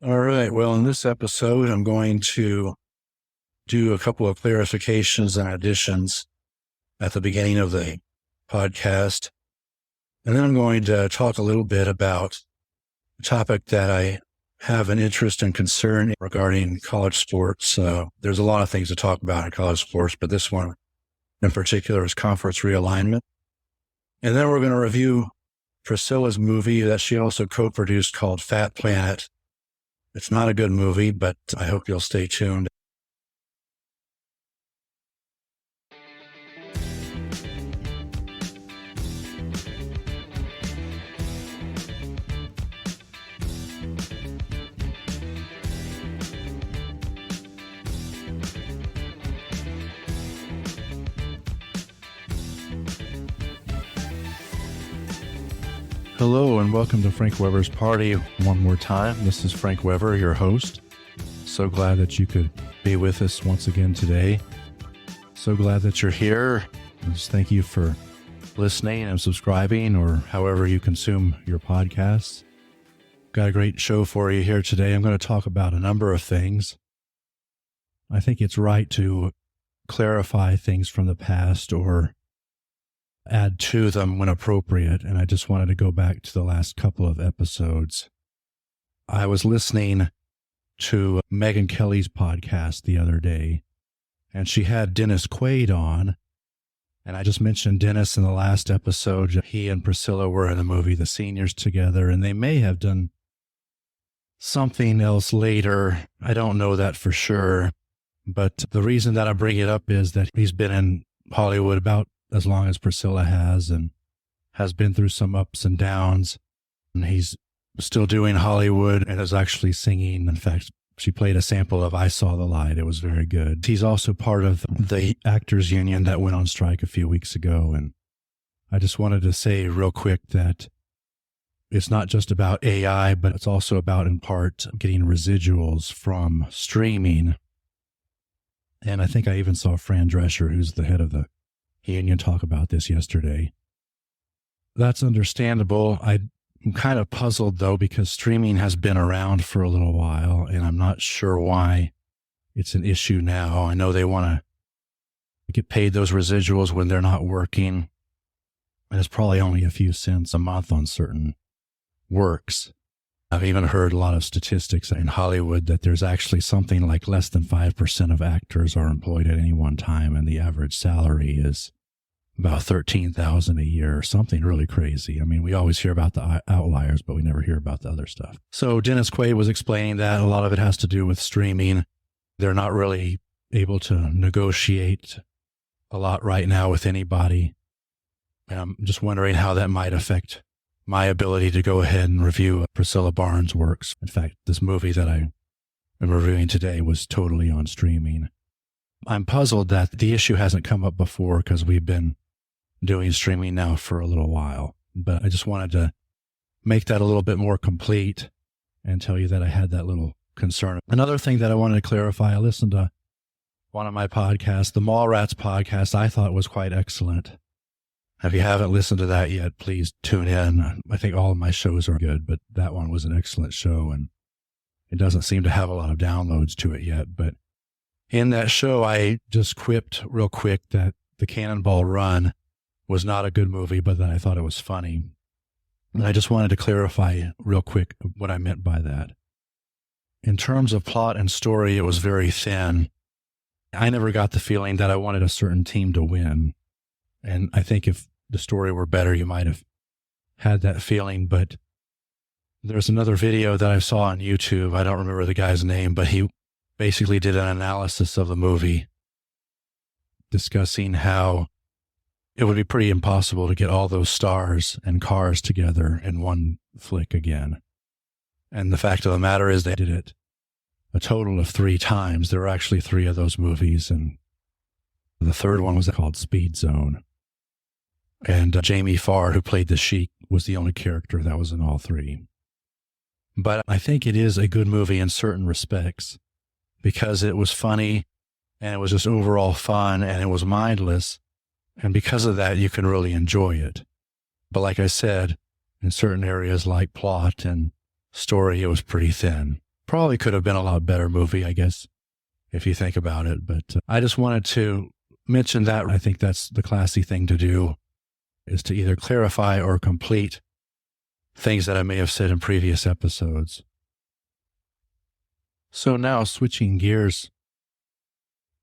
All right. Well, in this episode, I'm going to do a couple of clarifications and additions at the beginning of the podcast. And then I'm going to talk a little bit about a topic that I have an interest and concern regarding college sports. There's a lot of things to talk about in college sports, but this one in particular is conference realignment. And then we're going to review Priscilla's movie that she also co-produced called Fat Planet. It's not a good movie, but I hope you'll stay tuned. Hello and welcome to Frank Weber's Party one more time. This is Frank Weber, your host. So glad that you could be with us once again today. So glad that you're here. Just thank you for listening and subscribing or however you consume your podcasts. Got a great show for you here today. I'm going to talk about a number of things. I think it's right to clarify things from the past or add to them when appropriate, and I just wanted to go back to the last couple of episodes. I was listening to Megyn Kelly's podcast the other day, and she had Dennis Quaid on, and I just mentioned Dennis in the last episode. He and Priscilla were in the movie The Seniors together, and they may have done something else later. I don't know that for sure, but the reason that I bring it up is that he's been in Hollywood about as long as Priscilla has, and has been through some ups and downs. And he's still doing Hollywood and is actually singing. In fact, she played a sample of I Saw the Light. It was very good. He's also part of the actors union that went on strike a few weeks ago. And I just wanted to say real quick that it's not just about AI, but it's also about, in part, getting residuals from streaming. And I think I even saw Fran Drescher, who's the head of the union, talk about this yesterday. That's understandable. I'm kind of puzzled, though, because streaming has been around for a little while, and I'm not sure why it's an issue now. I know they want to get paid those residuals when they're not working, and it's probably only a few cents a month on certain works. I've even heard a lot of statistics in Hollywood that there's actually something like less than 5% of actors are employed at any one time, and the average salary is about $13,000 a year, or something really crazy. I mean, we always hear about the outliers, but we never hear about the other stuff. So Dennis Quaid was explaining that a lot of it has to do with streaming. They're not really able to negotiate a lot right now with anybody. And I'm just wondering how that might affect my ability to go ahead and review Priscilla Barnes' works. In fact, this movie that I am reviewing today was totally on streaming. I'm puzzled that the issue hasn't come up before because we've been doing streaming now for a little while. But I just wanted to make that a little bit more complete and tell you that I had that little concern. Another thing that I wanted to clarify, I listened to one of my podcasts, the Mallrats podcast. I thought was quite excellent. If you haven't listened to that yet, please tune in. I think all of my shows are good, but that one was an excellent show, and it doesn't seem to have a lot of downloads to it yet. But in that show, I just quipped real quick that The Cannonball Run was not a good movie, but that I thought it was funny. And I just wanted to clarify real quick what I meant by that. In terms of plot and story, it was very thin. I never got the feeling that I wanted a certain team to win. And I think if the story were better, you might have had that feeling. But there's another video that I saw on YouTube. I don't remember the guy's name, but he basically did an analysis of the movie, discussing how it would be pretty impossible to get all those stars and cars together in one flick again. And the fact of the matter is they did it a total of 3 times. There were actually 3 of those movies, and the third one was called Speed Zone. And Jamie Farr, who played the Sheik, was the only character that was in all 3. But I think it is a good movie in certain respects because it was funny and it was just overall fun and it was mindless. And because of that, you can really enjoy it. But like I said, in certain areas like plot and story, it was pretty thin. Probably could have been a lot better movie, I guess, if you think about it. But I just wanted to mention that. I think that's the classy thing to do, is to either clarify or complete things that I may have said in previous episodes. So now, switching gears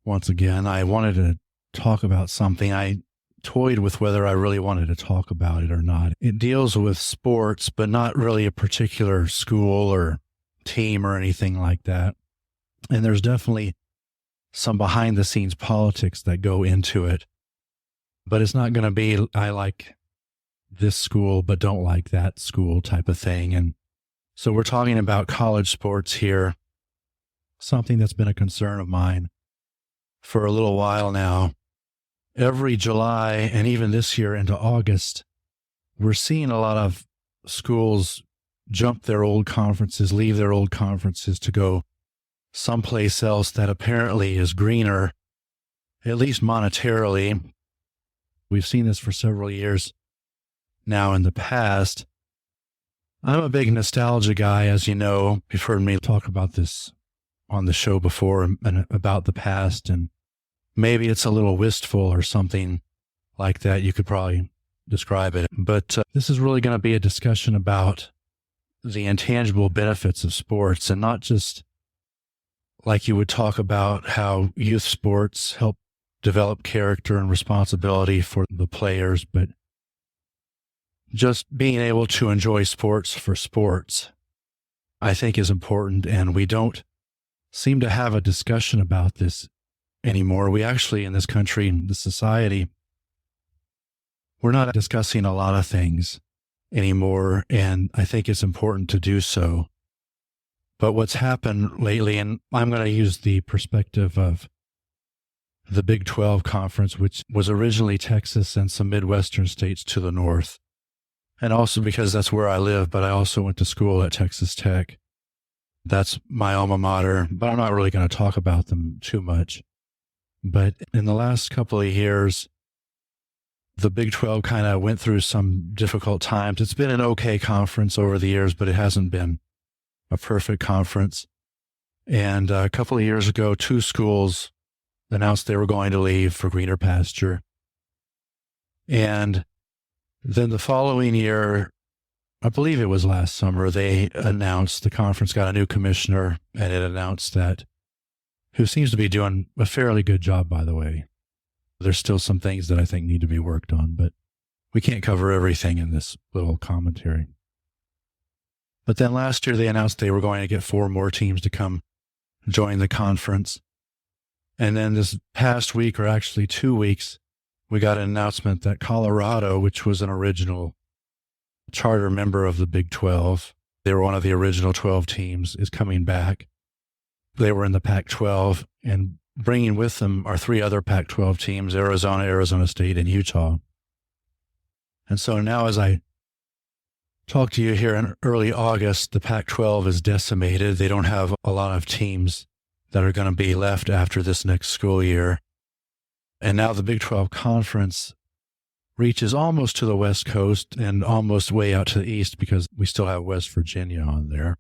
once again, I wanted to talk about something. I toyed with whether I really wanted to talk about it or not. It deals with sports, but not really a particular school or team or anything like that. And there's definitely some behind the scenes politics that go into it, but it's not going to be, I like this school, but don't like that school type of thing. And so we're talking about college sports here, something that's been a concern of mine for a little while now. Every July, and even this year into August, we're seeing a lot of schools jump their old conferences, leave their old conferences to go someplace else that apparently is greener, at least monetarily. We've seen this for several years now in the past. I'm a big nostalgia guy, as you know. You've heard me talk about this on the show before and about the past, and maybe it's a little wistful or something like that. You could probably describe it. But this is really going to be a discussion about the intangible benefits of sports, and not just like you would talk about how youth sports help develop character and responsibility for the players, but just being able to enjoy sports for sports, I think, is important. And we don't seem to have a discussion about this anymore. We actually, in this country, in this society, we're not discussing a lot of things anymore, and I think it's important to do so. But what's happened lately, and I'm going to use the perspective of the Big 12 conference, which was originally Texas and some Midwestern states to the north, and also because that's where I live, but I also went to school at Texas Tech. That's my alma mater, but I'm not really going to talk about them too much. But in the last couple of years, the Big 12 kind of went through some difficult times. It's been an okay conference over the years, but it hasn't been a perfect conference. And a couple of years ago, 2 schools announced they were going to leave for greener pasture. And then the following year, I believe it was last summer, they announced the conference got a new commissioner, and it announced that, who seems to be doing a fairly good job, by the way. There's still some things that I think need to be worked on, but we can't cover everything in this little commentary. But then last year they announced they were going to get 4 more teams to come join the conference. And then this past week, or actually 2 weeks, we got an announcement that Colorado, which was an original charter member of the Big 12, they were one of the original 12 teams, is coming back. They were in the Pac-12, and bringing with them are 3 other Pac-12 teams, Arizona, Arizona State, and Utah. And so now, as I talk to you here in early August, the Pac-12 is decimated. They don't have a lot of teams that are going to be left after this next school year. And now the Big 12 Conference reaches almost to the West Coast and almost way out to the east, because we still have West Virginia on there,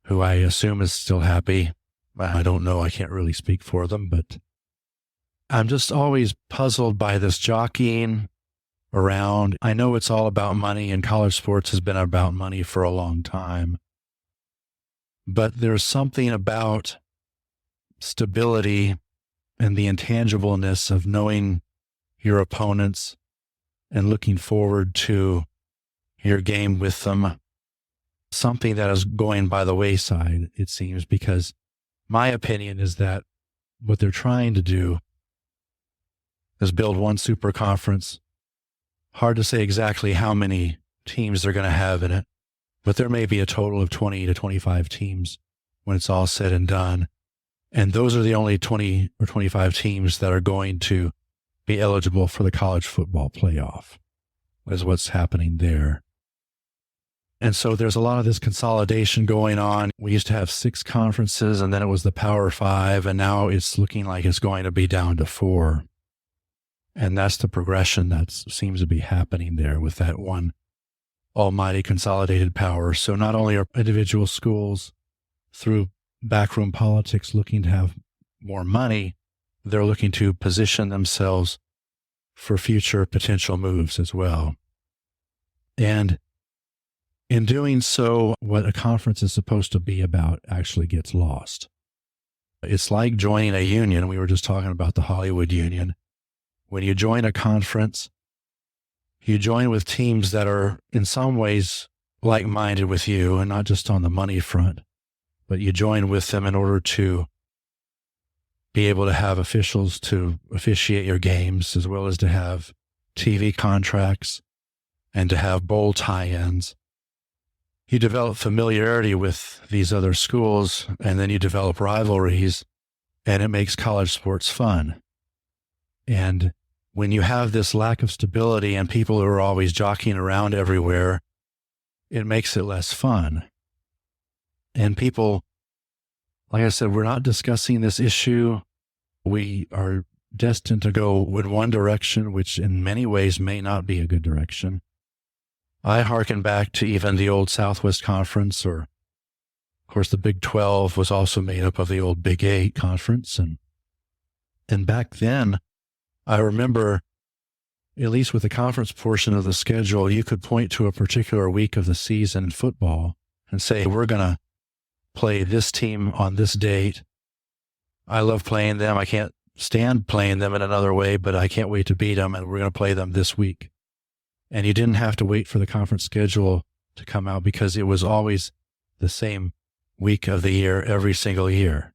who I assume is still happy. I don't know. I can't really speak for them, but I'm just always puzzled by this jockeying around. I know it's all about money, and college sports has been about money for a long time, but there's something about stability and the intangibleness of knowing your opponents and looking forward to your game with them, something that is going by the wayside, it seems, because my opinion is that what they're trying to do is build one super conference. Hard to say exactly how many teams they're going to have in it, but there may be a total of 20 to 25 teams when it's all said and done. And those are the only 20 or 25 teams that are going to be eligible for the college football playoff, is what's happening there. And so there's a lot of this consolidation going on. We used to have 6 conferences, and then it was the Power 5, and now it's looking like it's going to be down to 4. And that's the progression that seems to be happening there with that one almighty consolidated power. So not only are individual schools through backroom politics looking to have more money, they're looking to position themselves for future potential moves as well. And in doing so, what a conference is supposed to be about actually gets lost. It's like joining a union. We were just talking about the Hollywood Union. When you join a conference, you join with teams that are in some ways like-minded with you, and not just on the money front, but you join with them in order to be able to have officials to officiate your games, as well as to have TV contracts and to have bowl tie-ins. You develop familiarity with these other schools, and then you develop rivalries, and it makes college sports fun. And when you have this lack of stability and people who are always jockeying around everywhere, it makes it less fun. And people, like I said, we're not discussing this issue. We are destined to go in one direction, which in many ways may not be a good direction. I hearken back to even the old Southwest Conference, or, of course, the Big 12 was also made up of the old Big 8 Conference. And back then, I remember, at least with the conference portion of the schedule, you could point to a particular week of the season in football and say, we're going to play this team on this date. I love playing them. I can't stand playing them in another way, but I can't wait to beat them, and we're going to play them this week. And you didn't have to wait for the conference schedule to come out because it was always the same week of the year every single year.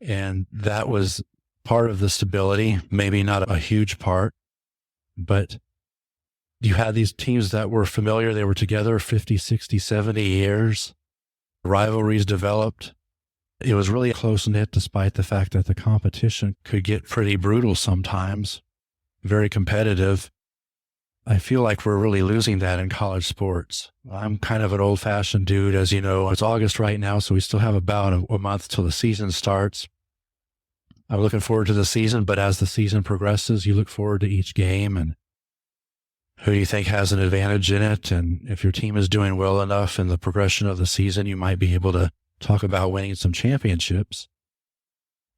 And that was part of the stability, maybe not a huge part, but you had these teams that were familiar. They were together 50, 60, 70 years. Rivalries developed. It was really close-knit despite the fact that the competition could get pretty brutal sometimes, very competitive. I feel like we're really losing that in college sports. I'm kind of an old-fashioned dude, as you know. It's August right now, so we still have about a month till the season starts. I'm looking forward to the season, but as the season progresses, you look forward to each game and who you think has an advantage in it. And if your team is doing well enough in the progression of the season, you might be able to talk about winning some championships.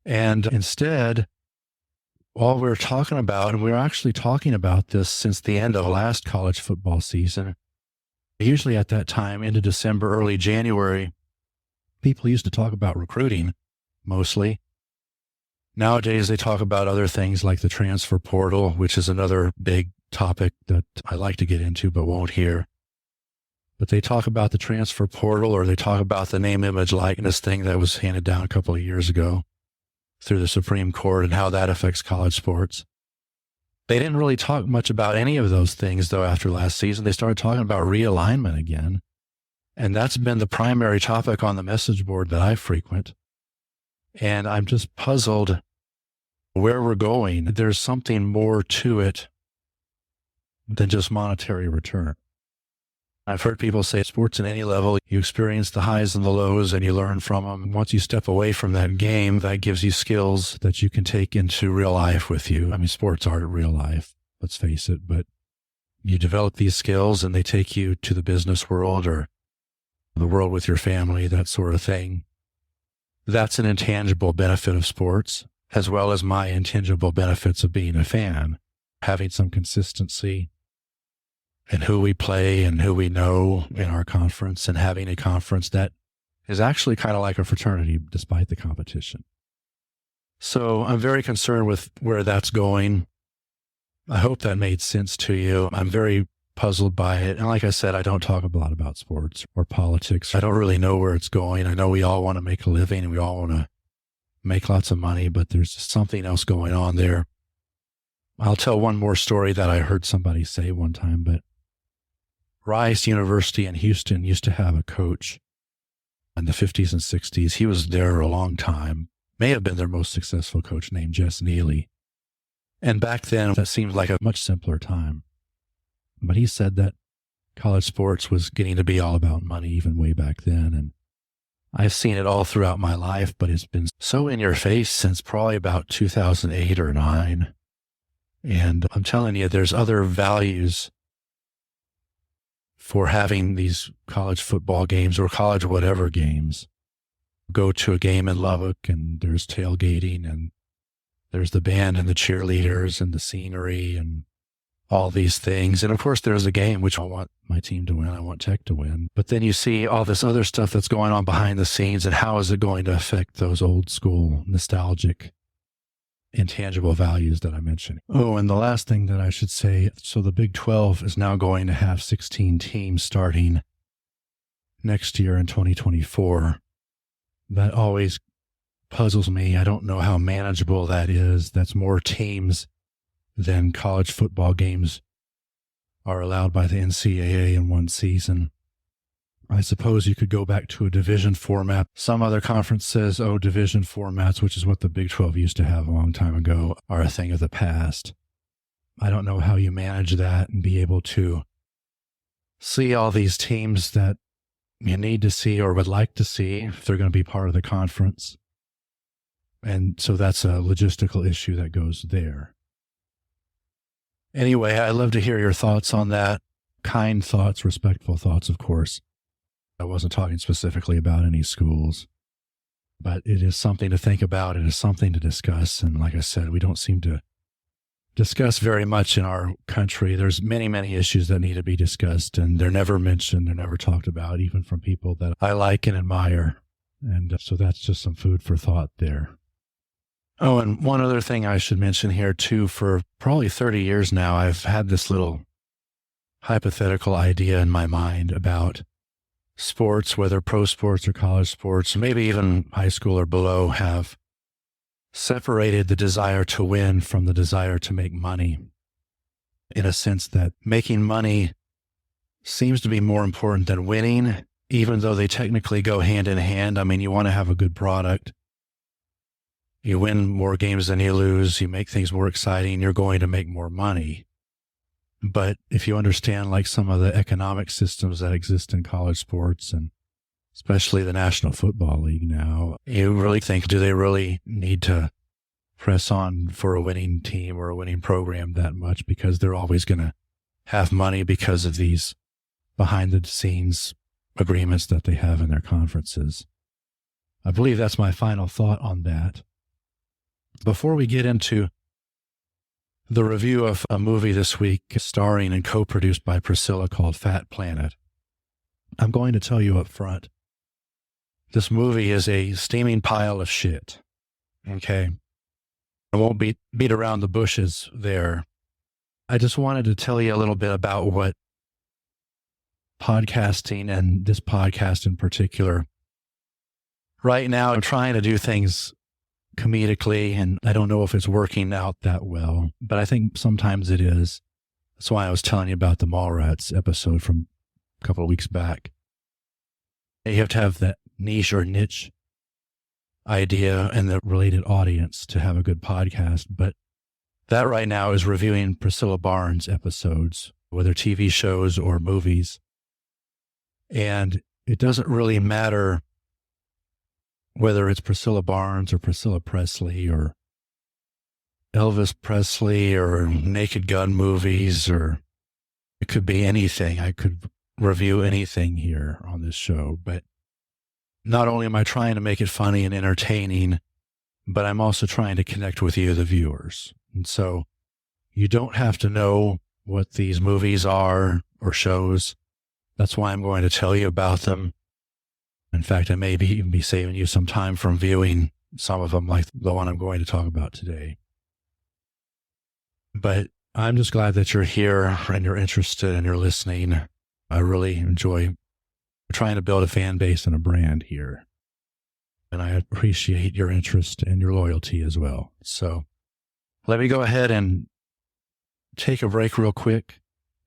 And instead, all we're talking about, and we're actually talking about this since the end of last college football season, usually at that time, into December, early January, people used to talk about recruiting mostly. Nowadays, they talk about other things like the transfer portal, which is another big topic that I like to get into but won't here. But they talk about the transfer portal, or they talk about the name, image, likeness thing that was handed down a couple of years ago through the Supreme Court and how that affects college sports. They didn't really talk much about any of those things, though, after last season. They started talking about realignment again. And that's been the primary topic on the message board that I frequent. And I'm just puzzled where we're going. There's something more to it than just monetary return. I've heard people say sports at any level, you experience the highs and the lows and you learn from them. Once you step away from that game, that gives you skills that you can take into real life with you. I mean, sports aren't real life, let's face it, but you develop these skills and they take you to the business world or the world with your family, that sort of thing. That's an intangible benefit of sports, as well as my intangible benefits of being a fan, having some consistency in who we play and who we know in our conference, and having a conference that is actually kind of like a fraternity despite the competition. So I'm very concerned with where that's going. I hope that made sense to you. I'm very puzzled by it. And like I said, I don't talk a lot about sports or politics. I don't really know where it's going. I know we all want to make a living and we all want to make lots of money, but there's just something else going on there. I'll tell one more story that I heard somebody say one time, but Rice University in Houston used to have a coach in the 50s and 60s. He was there a long time, may have been their most successful coach, named Jess Neely. And back then, that seemed like a much simpler time. But he said that college sports was getting to be all about money even way back then. And I've seen it all throughout my life, but it's been so in your face since probably about 2008 or 9. And I'm telling you, there's other values for having these college football games or college whatever games go to a game in Lubbock and there's tailgating and there's the band and the cheerleaders and the scenery and all these things. And of course, there's a game, which I want my team to win. I want Tech to win. But then you see all this other stuff that's going on behind the scenes, and how is it going to affect those old school, nostalgic, intangible values that I mentioned. Oh, and the last thing that I should say, so the Big 12 is now going to have 16 teams starting next year in 2024. That always puzzles me. I don't know how manageable that is. That's more teams than college football games are allowed by the NCAA in one season. I suppose you could go back to a division format. Some other conference says, division formats, which is what the Big 12 used to have a long time ago, are a thing of the past. I don't know how you manage that and be able to see all these teams that you need to see or would like to see if they're going to be part of the conference. And so that's a logistical issue that goes there. Anyway, I'd love to hear your thoughts on that. Kind thoughts, respectful thoughts, of course. I wasn't talking specifically about any schools, but it is something to think about. It is something to discuss. And like I said, we don't seem to discuss very much in our country. There's many, many issues that need to be discussed, and they're never mentioned. They're never talked about, even from people that I like and admire. And so that's just some food for thought there. Oh, and one other thing I should mention here too, for probably 30 years now, I've had this little hypothetical idea in my mind about sports, whether pro sports or college sports, maybe even high school or below, have separated the desire to win from the desire to make money, in a sense that making money seems to be more important than winning, even though they technically go hand in hand. I mean, you want to have a good product. You win more games than you lose. You make things more exciting. You're going to make more money. But if you understand like some of the economic systems that exist in college sports, and especially the National Football League now, you really think, do they really need to press on for a winning team or a winning program that much, because they're always going to have money because of these behind the scenes agreements that they have in their conferences? I believe that's my final thought on that. Before we get into the review of a movie this week starring and co-produced by Priscilla called Fat Planet, I'm going to tell you up front, this movie is a steaming pile of shit. Okay? I won't beat around the bushes there. I just wanted to tell you a little bit about what podcasting, and this podcast in particular, right now I'm trying to do things comedically, and I don't know if it's working out that well, but I think sometimes it is. That's why I was telling you about the Mallrats episode from a couple of weeks back. You have to have that niche or niche idea and the related audience to have a good podcast. But that right now is reviewing Priscilla Barnes episodes, whether TV shows or movies. And it doesn't really matter whether it's Priscilla Barnes or Priscilla Presley or Elvis Presley or Naked Gun movies, or it could be anything. I could review anything here on this show, but not only am I trying to make it funny and entertaining, but I'm also trying to connect with you, the viewers. And so you don't have to know what these movies are or shows. That's why I'm going to tell you about them. In fact, I may even be saving you some time from viewing some of them, like the one I'm going to talk about today. But I'm just glad that you're here and you're interested and you're listening. I really enjoy trying to build a fan base and a brand here. And I appreciate your interest and your loyalty as well. So let me go ahead and take a break real quick,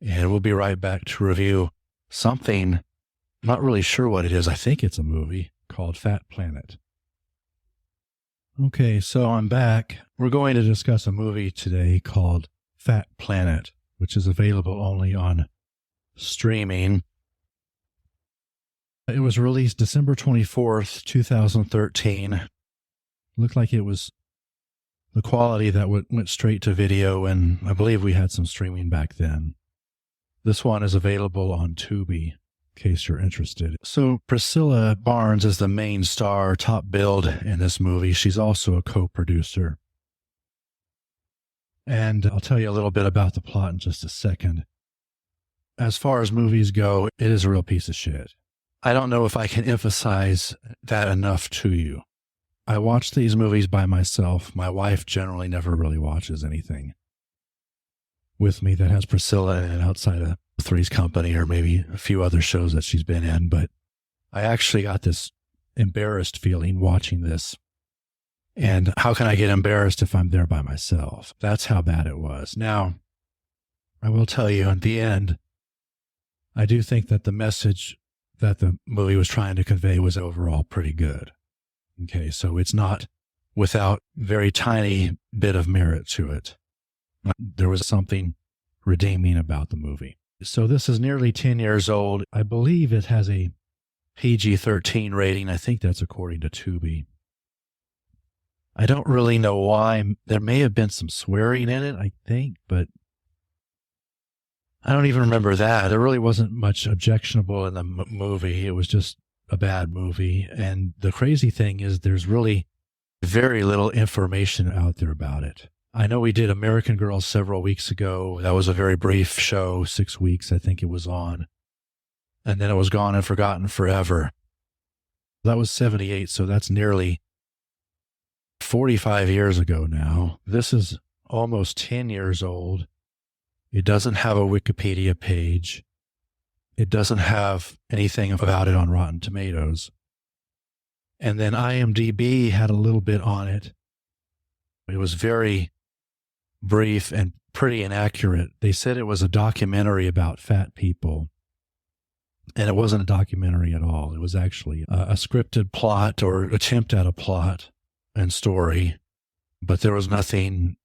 and we'll be right back to review something. Not really sure what it is. I think it's a movie called Fat Planet. Okay, so I'm back. We're going to discuss a movie today called Fat Planet, which is available only on streaming. It was released December 24th, 2013. Looked like it was the quality that went straight to video, and I believe we had some streaming back then. This one is available on Tubi. case you're interested. So Priscilla Barnes is the main star, top billed in this movie. She's also a co-producer. And I'll tell you a little bit about the plot in just a second. As far as movies go, it is a real piece of shit. I don't know if I can emphasize that enough to you. I watch these movies by myself. My wife generally never really watches anything with me that has Priscilla in it outside of Three's Company or maybe a few other shows that she's been in. But I actually got this embarrassed feeling watching this. And how can I get embarrassed if I'm there by myself? That's how bad it was. Now, I will tell you, in the end, I do think that the message that the movie was trying to convey was overall pretty good. Okay, so it's not without very tiny bit of merit to it. There was something redeeming about the movie. So this is nearly 10 years old. I believe it has a PG-13 rating. I think that's according to Tubi. I don't really know why. There may have been some swearing in it, I think, but I don't even remember that. There really wasn't much objectionable in the movie. It was just a bad movie. And the crazy thing is there's really very little information out there about it. I know we did American Girl several weeks ago. That was a very brief show, 6 weeks, I think it was on. And then it was gone and forgotten forever. That was 78, so that's nearly 45 years ago now. This is almost 10 years old. It doesn't have a Wikipedia page. It doesn't have anything about it on Rotten Tomatoes. And then IMDb had a little bit on it. It was very brief and pretty inaccurate. They said it was a documentary about fat people. And it wasn't a documentary at all. It was actually a scripted plot or attempt at a plot and story. But there was nothing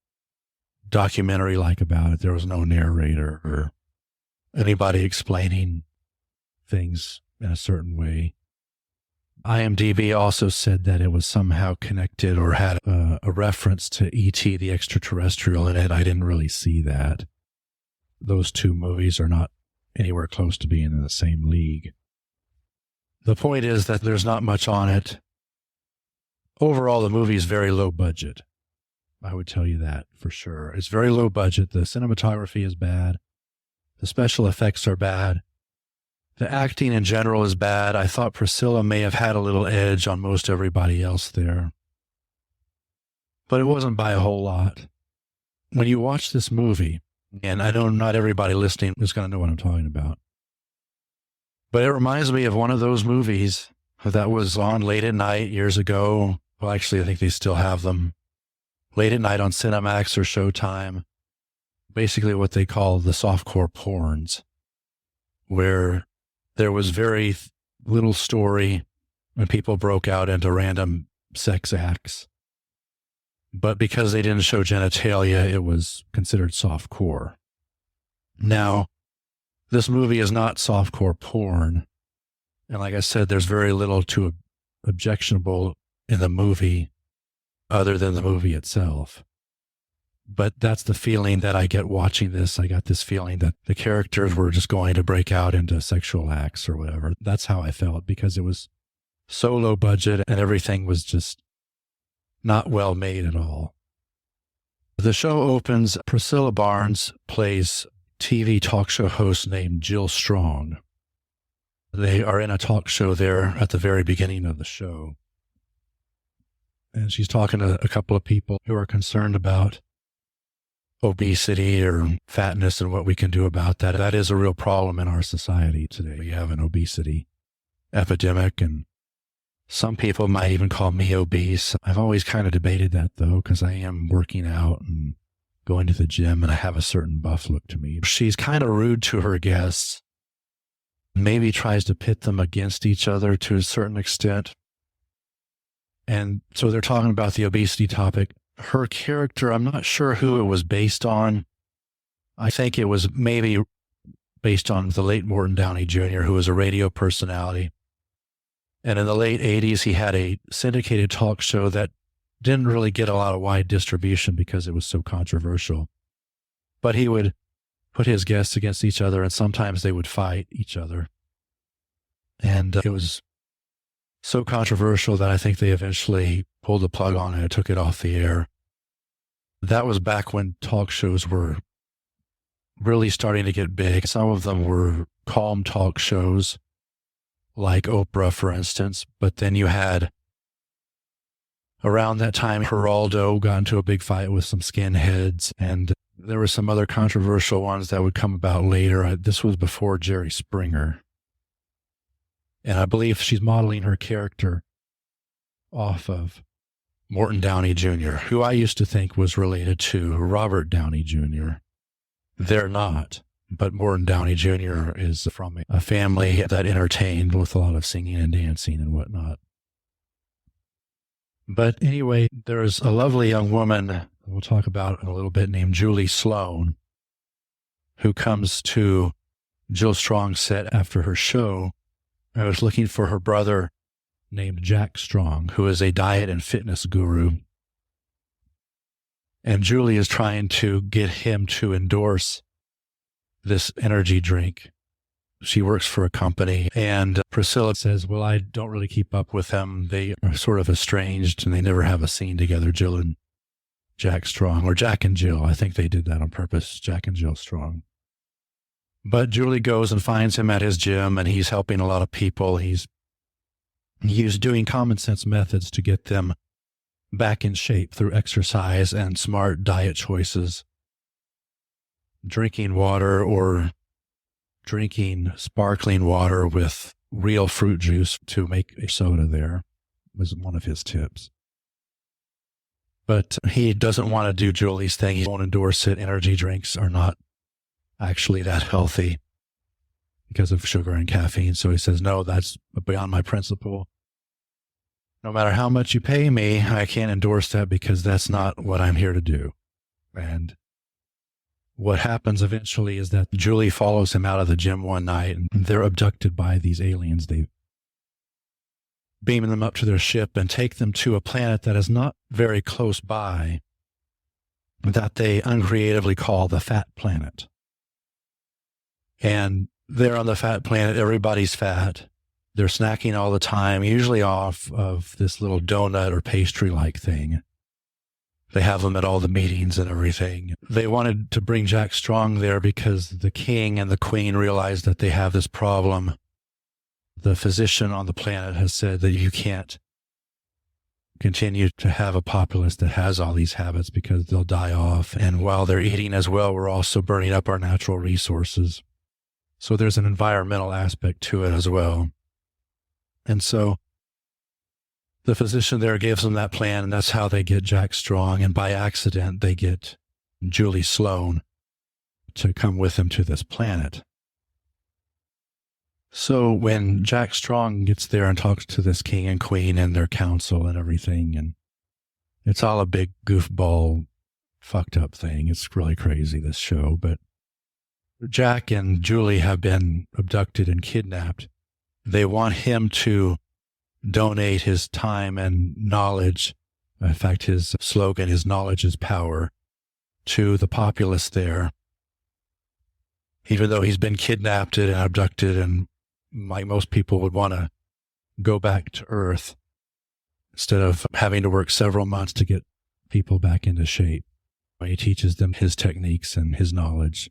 documentary-like about it. There was no narrator or anybody explaining things in a certain way. IMDb also said that it was somehow connected or had a reference to E.T. the Extraterrestrial in it. I didn't really see that. Those two movies are not anywhere close to being in the same league. The point is that there's not much on it. Overall, the movie is very low budget. I would tell you that for sure. It's very low budget. The cinematography is bad. The special effects are bad. The acting in general is bad. I thought Priscilla may have had a little edge on most everybody else there. But it wasn't by a whole lot. When you watch this movie, and I know not everybody listening is going to know what I'm talking about, but it reminds me of one of those movies that was on late at night years ago. Well, actually, I think they still have them. Late at night on Cinemax or Showtime. Basically what they call the softcore porns, where there was very little story and people broke out into random sex acts. But because they didn't show genitalia, it was considered softcore. Now, this movie is not softcore porn. And like I said, there's very little to objectionable in the movie other than the movie itself. But that's the feeling that I get watching this. I got this feeling that the characters were just going to break out into sexual acts or whatever. That's how I felt, because it was so low budget and everything was just not well made at all. The show opens, Priscilla Barnes plays TV talk show host named Jill Strong. They are in a talk show there at the very beginning of the show. And she's talking to a couple of people who are concerned about obesity or fatness and what we can do about that. That is a real problem in our society today. We have an obesity epidemic, and some people might even call me obese. I've always kind of debated that, though, because I am working out and going to the gym, and I have a certain buff look to me. She's kind of rude to her guests, maybe tries to pit them against each other to a certain extent. And so they're talking about the obesity topic. Her character, I'm not sure who it was based on. I think it was maybe based on the late Morton Downey Jr., who was a radio personality. And in the late 80s, he had a syndicated talk show that didn't really get a lot of wide distribution because it was so controversial. But he would put his guests against each other, and sometimes they would fight each other. And it was so controversial that I think they eventually pulled the plug on it and took it off the air. That was back when talk shows were really starting to get big. Some of them were calm talk shows, like Oprah, for instance. But then you had, around that time, Geraldo got into a big fight with some skinheads, and there were some other controversial ones that would come about later. This was before Jerry Springer. And I believe she's modeling her character off of Morton Downey Jr., who I used to think was related to Robert Downey Jr. They're not, but Morton Downey Jr. is from a family that entertained with a lot of singing and dancing and whatnot. But anyway, there's a lovely young woman we'll talk about in a little bit named Julie Sloan, who comes to Jill Strong's set after her show. I was looking for her brother named Jack Strong, who is a diet and fitness guru. And Julie is trying to get him to endorse this energy drink. She works for a company, and Priscilla says, well, I don't really keep up with them. They are sort of estranged, and they never have a scene together, Jill and Jack Strong, or Jack and Jill. I think they did that on purpose, Jack and Jill Strong. But Julie goes and finds him at his gym, and he's helping a lot of people. He's doing common sense methods to get them back in shape through exercise and smart diet choices. Drinking water or drinking sparkling water with real fruit juice to make a soda there was one of his tips. But he doesn't want to do Julie's thing. He won't endorse it. Energy drinks are not actually that healthy because of sugar and caffeine. So he says, no, that's beyond my principle. No matter how much you pay me, I can't endorse that because that's not what I'm here to do. And what happens eventually is that Julie follows him out of the gym one night, and they're abducted by these aliens. They beam them up to their ship and take them to a planet that is not very close by, that they uncreatively call the Fat Planet. And there on the Fat Planet, everybody's fat. They're snacking all the time, usually off of this little donut or pastry-like thing. They have them at all the meetings and everything. They wanted to bring Jack Strong there because the king and the queen realized that they have this problem. The physician on the planet has said that you can't continue to have a populace that has all these habits because they'll die off. And while they're eating as well, we're also burning up our natural resources. So there's an environmental aspect to it as well. And so the physician there gives them that plan, and that's how they get Jack Strong. And by accident, they get Julie Sloan to come with them to this planet. So when Jack Strong gets there and talks to this king and queen and their council and everything, and it's all a big goofball, fucked up thing. It's really crazy, this show. But Jack and Julie have been abducted and kidnapped. They want him to donate his time and knowledge. In fact, his slogan is knowledge is power to the populace there. Even though he's been kidnapped and abducted, and like most people would want to go back to Earth instead of having to work several months to get people back into shape. He teaches them his techniques and his knowledge.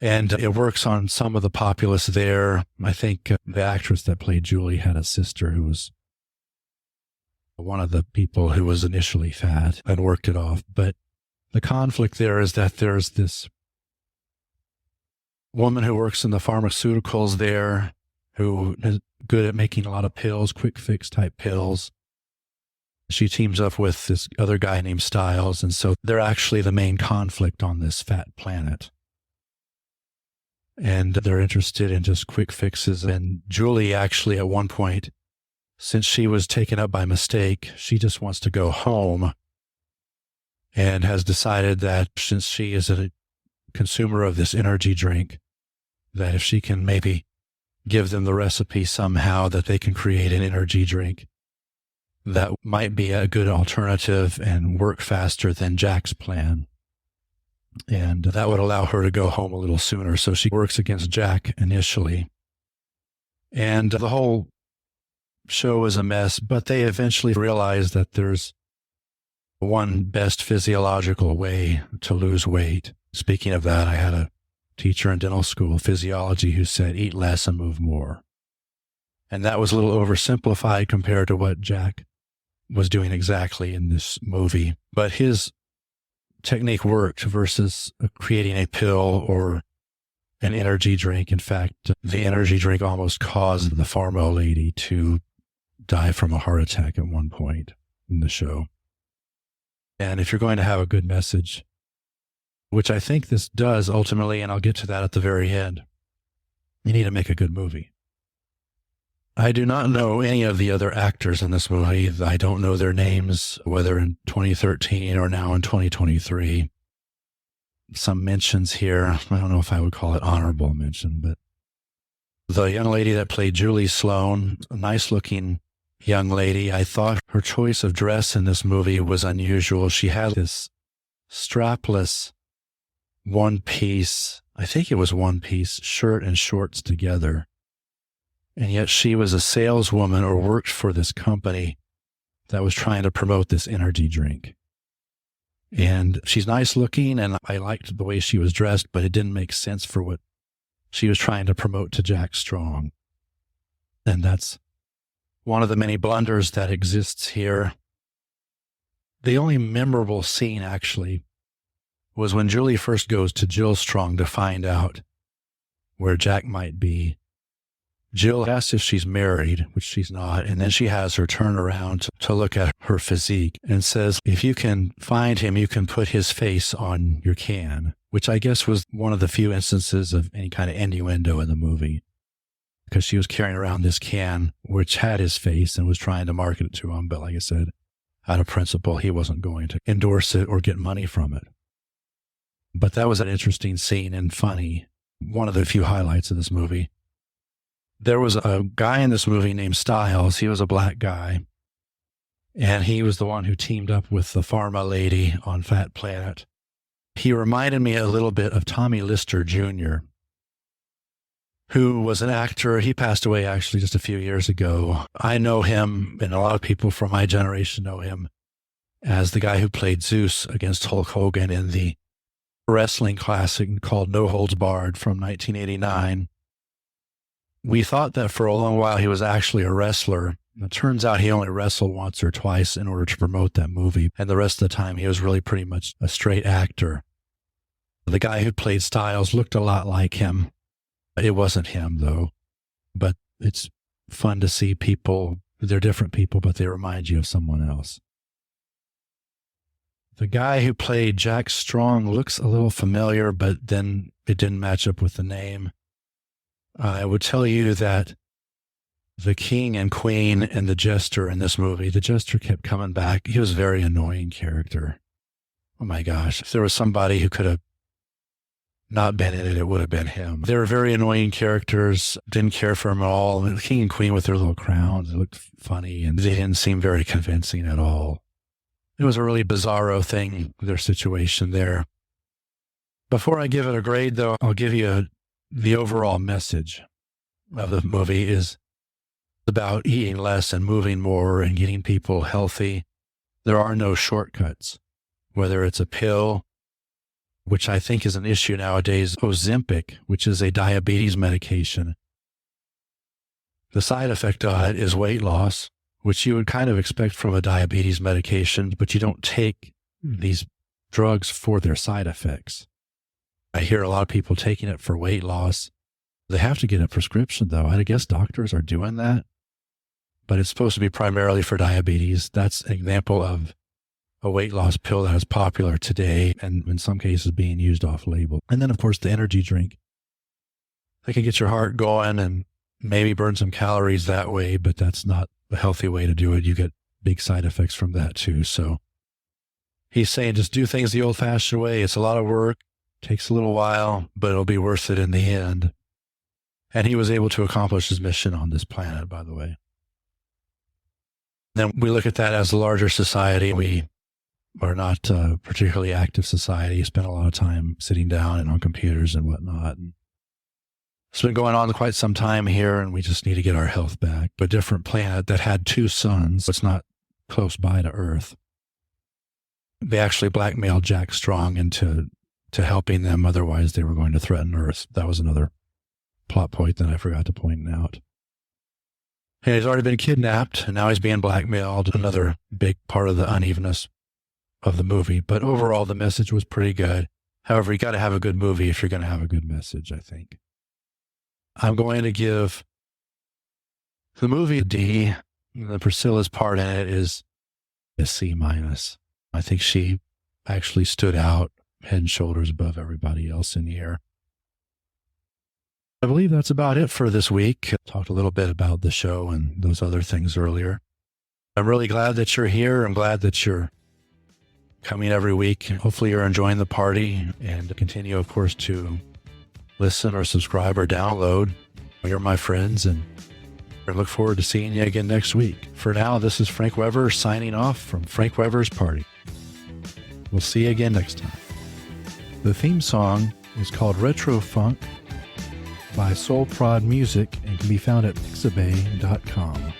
And it works on some of the populace there. I think the actress that played Julie had a sister who was one of the people who was initially fat and worked it off. But the conflict there is that there's this woman who works in the pharmaceuticals there who is good at making a lot of pills, quick fix type pills. She teams up with this other guy named Styles. And so they're actually the main conflict on this fat planet. And they're interested in just quick fixes. And Julie actually at one point, since she was taken up by mistake, she just wants to go home and has decided that since she is a consumer of this energy drink, that if she can maybe give them the recipe somehow that they can create an energy drink that might be a good alternative and work faster than Jack's plan. And that would allow her to go home a little sooner. So she works against Jack initially. And the whole show was a mess, but they eventually realized that there's one best physiological way to lose weight. Speaking of that, I had a teacher in dental school, physiology, who said, eat less and move more. And that was a little oversimplified compared to what Jack was doing exactly in this movie. But his technique worked versus creating a pill or an energy drink. In fact, the energy drink almost caused the pharma lady to die from a heart attack at one point in the show. And if you're going to have a good message, which I think this does ultimately, and I'll get to that at the very end, you need to make a good movie. I do not know any of the other actors in this movie. I don't know their names, whether in 2013 or now in 2023. Some mentions here. I don't know if I would call it honorable mention, but the young lady that played Julie Sloan, a nice looking young lady. I thought her choice of dress in this movie was unusual. She had this strapless one-piece, I think it was one-piece shirt and shorts together. And yet she was a saleswoman or worked for this company that was trying to promote this energy drink. And she's nice looking, and I liked the way she was dressed, but it didn't make sense for what she was trying to promote to Jack Strong. And that's one of the many blunders that exists here. The only memorable scene, actually, was when Julie first goes to Jill Strong to find out where Jack might be. Jill asks if she's married, which she's not, and then she has her turn around to look at her physique and says, if you can find him, you can put his face on your can, which I guess was one of the few instances of any kind of innuendo in the movie, because she was carrying around this can which had his face and was trying to market it to him. But like I said, out of principle, he wasn't going to endorse it or get money from it. But that was an interesting scene and funny. One of the few highlights of this movie. There was a guy in this movie named Styles. He was a black guy. And he was the one who teamed up with the pharma lady on Fat Planet. He reminded me a little bit of Tommy Lister Jr., who was an actor. He passed away actually just a few years ago. I know him, and a lot of people from my generation know him as the guy who played Zeus against Hulk Hogan in the wrestling classic called No Holds Barred from 1989. We thought that for a long while he was actually a wrestler. It turns out he only wrestled once or twice in order to promote that movie, and the rest of the time he was really pretty much a straight actor. The guy who played Styles looked a lot like him. It wasn't him, though, but it's fun to see people. They're different people, but they remind you of someone else. The guy who played Jack Strong looks a little familiar, but then it didn't match up with the name. I would tell you that the king and queen and the jester in this movie, the jester kept coming back. He was a very annoying character. Oh my gosh. If there was somebody who could have not been in it, it would have been him. They were very annoying characters. Didn't care for him at all. The king and queen with their little crowns, they looked funny, and they didn't seem very convincing at all. It was a really bizarro thing, their situation there. Before I give it a grade, though, I'll give you the overall message of the movie is about eating less and moving more and getting people healthy. There are no shortcuts, whether it's a pill, which I think is an issue nowadays, Ozempic, which is a diabetes medication. The side effect of it is weight loss, which you would kind of expect from a diabetes medication, but you don't take these drugs for their side effects. I hear a lot of people taking it for weight loss. They have to get a prescription, though. I guess doctors are doing that, but it's supposed to be primarily for diabetes. That's an example of a weight loss pill that is popular today and in some cases being used off label. And then, of course, the energy drink. They can get your heart going and maybe burn some calories that way, but that's not a healthy way to do it. You get big side effects from that too. So he's saying just do things the old-fashioned way. It's a lot of work. Takes a little while, but it'll be worth it in the end. And he was able to accomplish his mission on this planet, by the way. Then we look at that as a larger society. We are not a particularly active society. Spend a lot of time sitting down and on computers and whatnot. And It's been going on quite some time here, and we just need to get our health back. A different planet that had 2 suns. It's not close by to Earth. They actually blackmailed Jack Strong into helping them. Otherwise, they were going to threaten Earth. That was another plot point that I forgot to point out. And he's already been kidnapped, and now he's being blackmailed. Another big part of the unevenness of the movie. But overall, the message was pretty good. However, you got to have a good movie if you're going to have a good message, I think. I'm going to give the movie a D. The Priscilla's part in it is a C-. I think she actually stood out head and shoulders above everybody else in here. I believe that's about it for this week. I talked a little bit about the show and those other things earlier. I'm really glad that you're here. I'm glad that you're coming every week. Hopefully you're enjoying the party, and continue, of course, to listen or subscribe or download. You're my friends, and I look forward to seeing you again next week. For now, this is Frank Weber signing off from Frank Weber's Party. We'll see you again next time. The theme song is called Retro Funk by SoulProdMusic and can be found at pixabay.com.